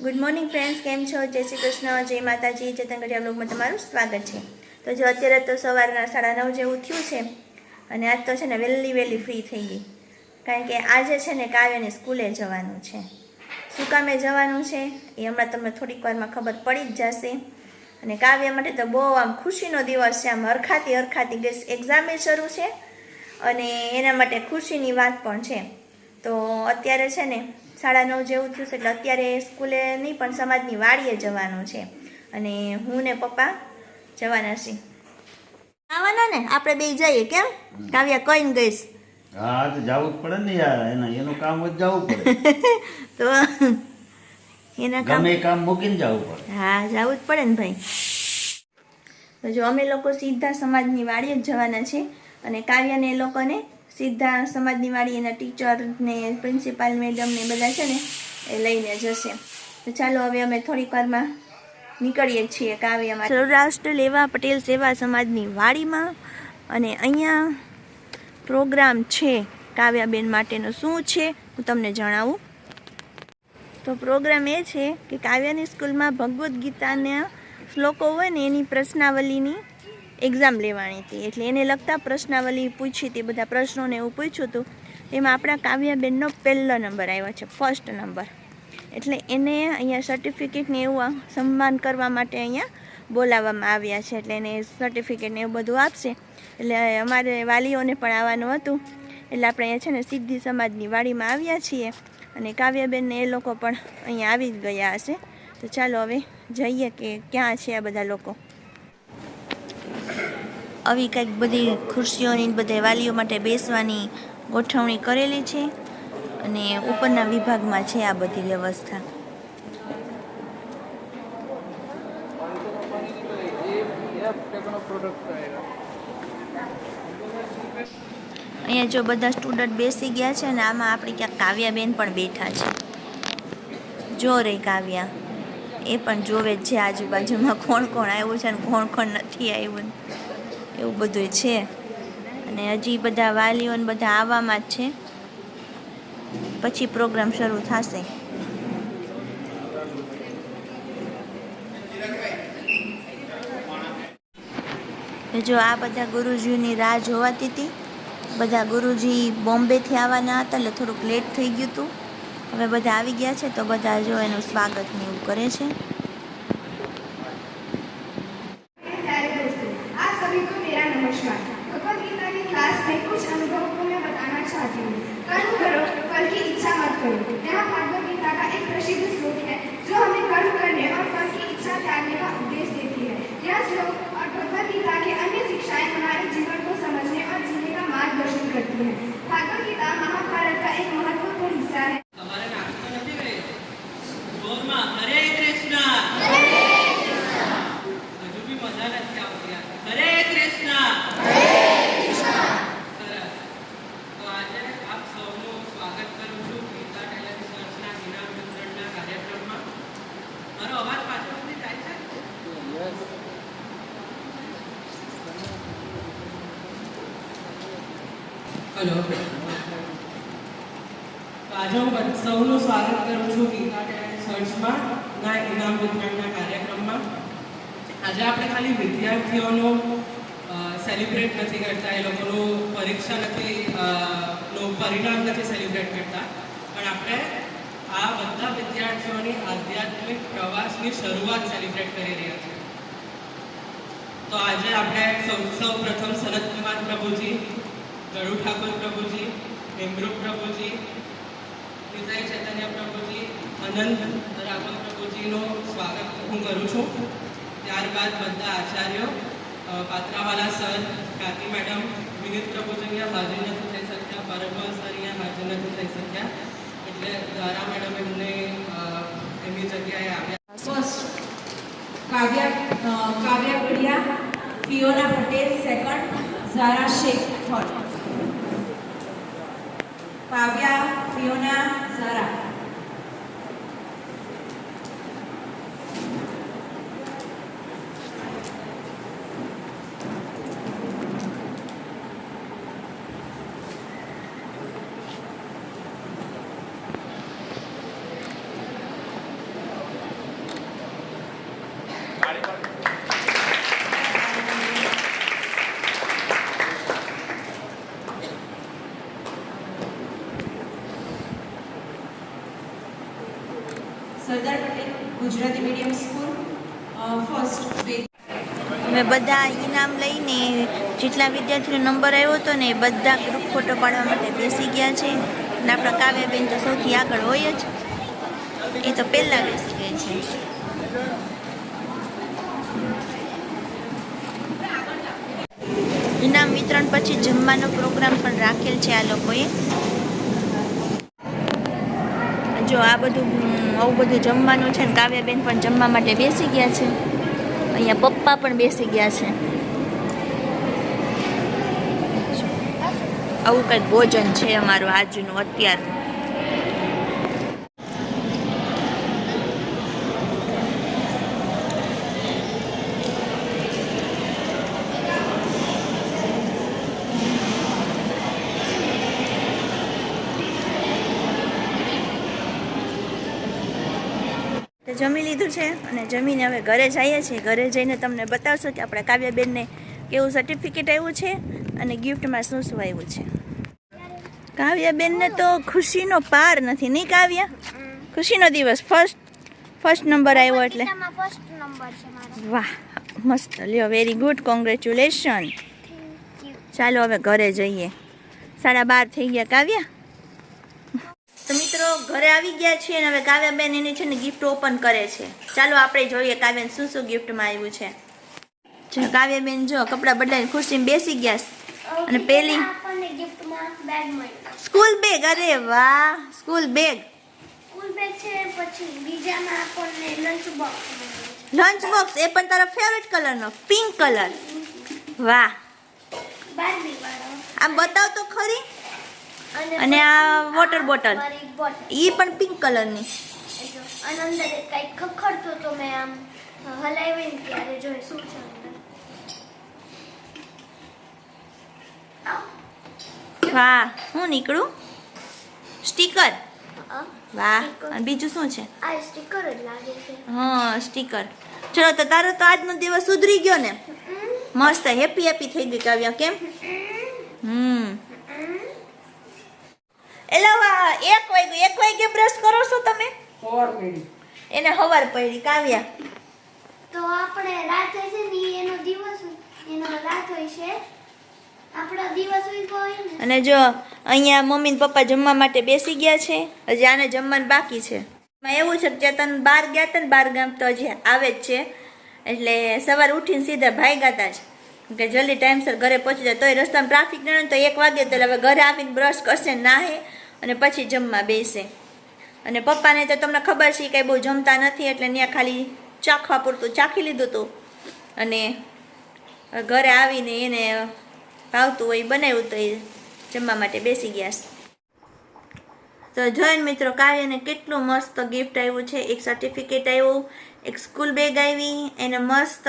Good morning friends, કેમ છો? જય શ્રી કૃષ્ણ, જય માતાજી. ચેતન કડિયા બ્લોગમાં તમારું સ્વાગત છે. તો જો અત્યારે તો સવારના 9:30 જેવું થયું છે અને આજ તો છે ને વહેલી ફ્રી થઈ ગઈ, કારણ કે આજે છે ને કાવ્યને સ્કૂલે જવાનું છે. શું કામે જવાનું છે એ હમણાં તમને થોડીક વારમાં ખબર પડી જ જશે. અને કાવ્ય માટે તો બહુ આમ ખુશીનો દિવસ છે. આમ હરખાતી ગઈ એક્ઝામે શરૂ છે અને એના માટે ખુશીની વાત પણ છે. તો અત્યારે છે ને 9:30 જેવું થયું છે, એટલે અત્યારે સ્કૂલે નહીં પણ સમાજની વાડીએ જવાનું છે અને હું ને પપ્પા જવાના છીએ. આવવાના ને આપણે બે જઈએ. કેમ કાવ્ય કહીને ગઈશ? હા, તો જવું જ પડે ને યાર, એનું કામ જ જવું પડે. તો એના કામ મૂકીને જવું પડે. હા, જવું જ પડે ને ભાઈ. તો જો અમે લોકો સીધા સમાજની વાડીએ જ જવાના છે અને કાવ્યને એ લોકોને સીધા સમાજની વાડી એના ટીચર ને પ્રિન્સિપાલ મેડમ ને બધા છે ને એ લઈને જશે. તો ચાલો હવે અમે થોડીક વારમાં નીકળીએ છીએ કાવ્યમાં સૌરાષ્ટ્ર લેવા પટેલ સેવા સમાજની વાડીમાં. અને અહીંયા પ્રોગ્રામ છે કાવ્યાબેન માટેનો. શું છે હું તમને જણાવું. તો પ્રોગ્રામ એ છે કે કાવ્યની સ્કૂલમાં ભગવદ્ ગીતાના શ્લોકો હોય ને એની પ્રશ્નાવલીની એક્ઝામ લેવાની હતી, એટલે એને લગતા પ્રશ્નાવલી પૂછી હતી, બધા પ્રશ્નોને એવું પૂછ્યું હતું. એમાં આપણા કાવ્યાબેનનો પહેલો નંબર આવ્યો છે, ફર્સ્ટ નંબર. એટલે એને અહીંયા સર્ટિફિકેટ ને એવું સન્માન કરવા માટે અહીંયા બોલાવવામાં આવ્યા છે. એટલે એને સર્ટિફિકેટ ને એવું બધું આપશે. એટલે અમારે વાલીઓને પણ આવવાનું હતું, એટલે આપણે અહીંયા છે ને સિદ્ધિ સમાજની વાડીમાં આવ્યા છીએ અને કાવ્યાબેનને એ લોકો પણ અહીંયા આવી જ ગયા હશે. તો ચાલો હવે જઈએ કે ક્યાં છે આ બધા લોકો. આવી કંઈક બધી ખુરશીઓની બધે વાલીઓ માટે બેસવાની ગોઠવણી કરેલી છે અને ઉપરના વિભાગમાં છે આ બધી વ્યવસ્થા. અહીંયા જો બધા સ્ટુડન્ટ બેસી ગયા છે અને આમાં આપણી ક્યાંક કાવ્યાબેન પણ બેઠા છે. જો રે કાવ્યા એ પણ જોવે જ છે આજુબાજુમાં કોણ આવ્યું છે અને કોણ નથી આવ્યું, એવું બધું છે. અને હજી બધા વાલીઓ ને બધા આવવામાં જ છે, પછી પ્રોગ્રામ શરૂ થશે. જો આ બધા ગુરુજીની રાહ જોવાતી હતી. બધા ગુરુજી બોમ્બેથી આવવાના હતા, એટલે થોડુંક લેટ થઈ ગયું હતું. હવે બધા આવી ગયા છે, તો બધા જો એનું સ્વાગત ને એવું કરે છે. હેલો, તો આજે હું સૌનું સ્વાગત કરું છું ગીતા ટેલેન્ટ સર્ચમાં ના ઇનામ વિતરણના કાર્યક્રમમાં. આજે આપણે ખાલી વિદ્યાર્થીઓનો સેલિબ્રેટ નથી કરતા, એ લોકોનું પરીક્ષા નથી નું પરિણામ નથી સેલિબ્રેટ કરતા, પણ આપણે આ બધા વિદ્યાર્થીઓની આધ્યાત્મિક પ્રવાસની શરૂઆત સેલિબ્રેટ કરી રહ્યા છીએ. તો આજે આપણે સૌ પ્રથમ શરદ કુમાર પ્રભુજી, ગરુ ઠાકોર પ્રભુજી, નિમૃત પ્રભુજી, વિજય ચૈતન્ય પ્રભુજી, અનંત રાઘવ પ્રભુજીનું સ્વાગત હું કરું છું. ત્યારબાદ બધા આચાર્યો, પાત્રાવાલા સર, કાકી મેડમ, વિનીત પ્રભુજી અહીંયા હાજર નથી થઈ શક્યા, પરમહંસ સર અહીંયા હાજર નથી થઈ શક્યા, એટલે ધારા મેડમ એમને એમની જગ્યાએ આવ્યા. Kavya Padiya, Fiona Patel second, Zara Shaikh third. Kavya, Fiona, Zara. Sardar Patel Gujarati medium school first. અમે બધા ઇનામ લઈને જેટલા વિદ્યાર્થીનો નંબર આવ્યો હતો ને એ બધા ગ્રુપ ફોટો પાડવા માટે બેસી ગયા છે. અને આપણા કાવ્યાબેન તો સૌથી આગળ હોય જ, એ તો પહેલાં બેસી ગઈ છે. ઇનામ વિતરણ પછી જમવાનો પ્રોગ્રામ પણ રાખેલ છે આ લોકોએ. જો આ બધું આવું બધું જમવાનું છે ને કાવ્યાબેન પણ જમવા માટે બેસી ગયા છે. અહીંયા પપ્પા પણ બેસી ગયા છે. આવું કંઈક ભોજન છે અમારું આજનું અત્યારનું. જમી લીધું છે અને જમીને હવે ઘરે જઈએ છીએ. ઘરે જઈને તમને બતાવશો કે આપણા કાવ્યાબેનને કેવું સર્ટિફિકેટ આવ્યું છે અને ગિફ્ટમાં શું શું આવ્યું છે. કાવ્યાબેનને તો ખુશીનો પાર નથી, નહીં કાવ્યા? ખુશીનો દિવસ ફર્સ્ટ નંબર આવ્યો એટલે વાહ, મસ્ત. લ્યો, વેરી ગુડ, કોંગ્રેચ્યુલેશન. ચાલો હવે ઘરે જઈએ. 12:30 થઈ ગયા. કાવ્યા તો મિત્રો ઘરે આવી ગયા છીએ અને હવે કાવ્યાબેન એની છે ને ગિફ્ટ ઓપન કરે છે. ચાલો આપણે જોઈએ કાવ્યાબેન શું શું ગિફ્ટમાં આવ્યું છે. જો કાવ્યાબેન જો કપડાં બદલાઈને ખુરશીમાં બેસી ગયા અને પેલી સ્કૂલ બેગ. અરે વાહ, સ્કૂલ બેગ છે. પછી બીજામાં આપણને લંચ બોક્સ લંચ બોક્સ, એ પણ તારા ફેવરેટ કલરનો પિંક કલર. વાહ, બાર્બી વાળો. આમ બતાવ તો ખરી. અને આ વોટર બોટલ, એ પણ પિંક કલરની. અને અંદર કંઈક ખખડતું તો મેં આમ હલાવીને ત્યારે જોઈ શું છે અંદર. વાહ, હું નીકળું સ્ટીકર. વાહ, sticker. અને બીજું શું છે? આ સ્ટીકર જ લાગે છે. હા, સ્ટીકર. ચલો તો તારો તો આજનો દિવસ સુધરી ગયો ને. મસ્ત હેપી થઈ ગઈ કાવ્યા. કેમ? એલા 1 વાગે બ્રશ કરો છો તમે? એને હવાર પડી કાવ્યા. તો આપણે રાત હોય છે ને એનો દિવસ, એનો રાત હોય છે, આપણો દિવસ હોય ને. અને જો અહીંયા મમ્મી ને પપ્પા જમવા માટે બેસી ગયા છે. હજી આને જમવાનું બાકી છે. એમાં એવું છે કે ચેતન બહાર ગયા હતા ને, બહાર ગામ તો હજી આવે જ છે. એટલે સવારે ઉઠીને સીધા ભાગ્યા હતા જ કે જલ્દી ટાઈમસર ઘરે પહોંચી જાય. તોય રસ્તામાં ટ્રાફિક ન હોય તો 1 વાગે તો હવે ઘરે આવીને બ્રશ કરશે, નાહે અને પછી જમવા બેસે. અને પપ્પાને તો તમને ખબર છે કંઈ બહુ જમતા નથી, એટલે ત્યાં ખાલી ચાખવા પૂરતું ચાખી લીધું હતું અને ઘરે આવીને એને ભાવતું હોય બનાવ્યું તો એ જમવા માટે બેસી ગયા છે. તો જોઈને મિત્રો કાવ્યાને કેટલું મસ્ત ગિફ્ટ આવ્યું છે. એક સર્ટિફિકેટ આવ્યું, એક સ્કૂલ બેગ આવી, એને મસ્ત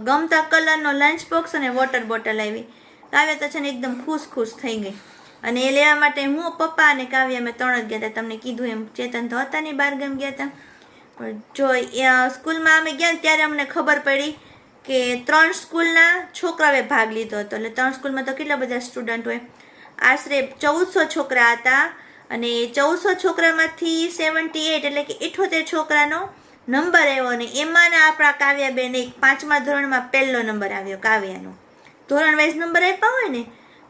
ગમતા કલરનો લંચ બોક્સ અને વોટર બોટલ આવી. કાવ્યા તો છે ને એકદમ ખુશ થઈ ગઈ. અને એ લેવા માટે હું, પપ્પા અને કાવ્યા અમે 3 જ ગયા હતા. તમને કીધું એમ, ચેતન તો હતા નહીં, બહારગામ ગયા હતા. પણ જો સ્કૂલમાં અમે ગયા ત્યારે અમને ખબર પડી કે 3 સ્કૂલના છોકરાઓએ ભાગ લીધો હતો. એટલે 3 સ્કૂલમાં તો કેટલા બધા સ્ટુડન્ટ હોય, આશરે 1400 છોકરા હતા. અને 1400 છોકરામાંથી 78 એટલે કે 78 છોકરાનો નંબર આવ્યો. અને એમાંના આપણા કાવ્યાબેન 5મા ધોરણમાં પહેલો નંબર આવ્યો. કાવ્યાનો ધોરણ વાઇઝ નંબર આપ્યા હોય ને,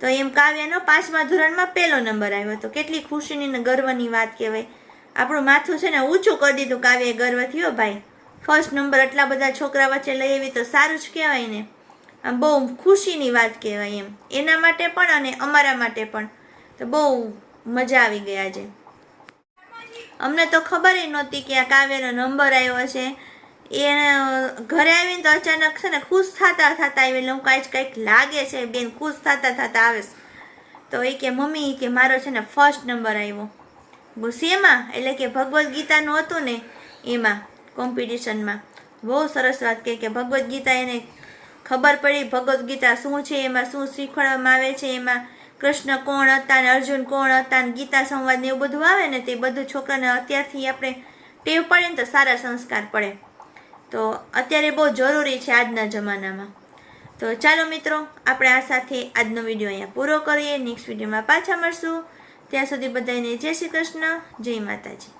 તો એમ કાવ્યાનો 5મા ધોરણમાં પહેલો નંબર આવ્યો. તો કેટલી ખુશીની ને ગર્વની વાત કહેવાય. આપણું માથું છે ને ઊંચું કરી દીધું કાવ્યાએ ગર્વ થયો ભાઈ. ફર્સ્ટ નંબર એટલા બધા છોકરા વચ્ચે લઈ આવી તો સારું જ કહેવાય ને. આમ બહુ ખુશીની વાત કહેવાય એમ, એના માટે પણ અને અમારા માટે પણ. તો બહુ મજા આવી ગઈ આજે. અમને તો ખબર નહોતી કે આ કાવ્યનો નંબર આવ્યો છે. એ ઘરે આવીને તો અચાનક છે ને ખુશ થતા આવી. એટલે હું કંઈક લાગે છે બેન, ખુશ થતા આવે. તો એ કે મમ્મી કે મારો છે ને ફર્સ્ટ નંબર આવ્યો. શેમાં? એટલે કે ભગવદ્ ગીતાનું હતું ને એમાં કોમ્પિટિશનમાં. બહુ સરસ વાત કે ભગવદ્ ગીતા એને ખબર પડી ભગવદ્ ગીતા શું છે, એમાં શું શીખવાડવામાં આવે છે, એમાં કૃષ્ણ કોણ હતા ને અર્જુન કોણ હતા ને ગીતા સંવાદ ને એવું બધું આવે ને, તે બધું છોકરાને અત્યારથી આપણે ટેવ પડે ને તો સારા સંસ્કાર પડે. તો અત્યારે બહુ જરૂરી છે આજના જમાનામાં. તો ચાલો મિત્રો, આપણે આ સાથે આજનો વિડીયો અહીંયા પૂરો કરીએ. નેક્સ્ટ વિડીયોમાં પાછા મળશું. ત્યાં સુધી બધાને જય શ્રી કૃષ્ણ, જય માતાજી.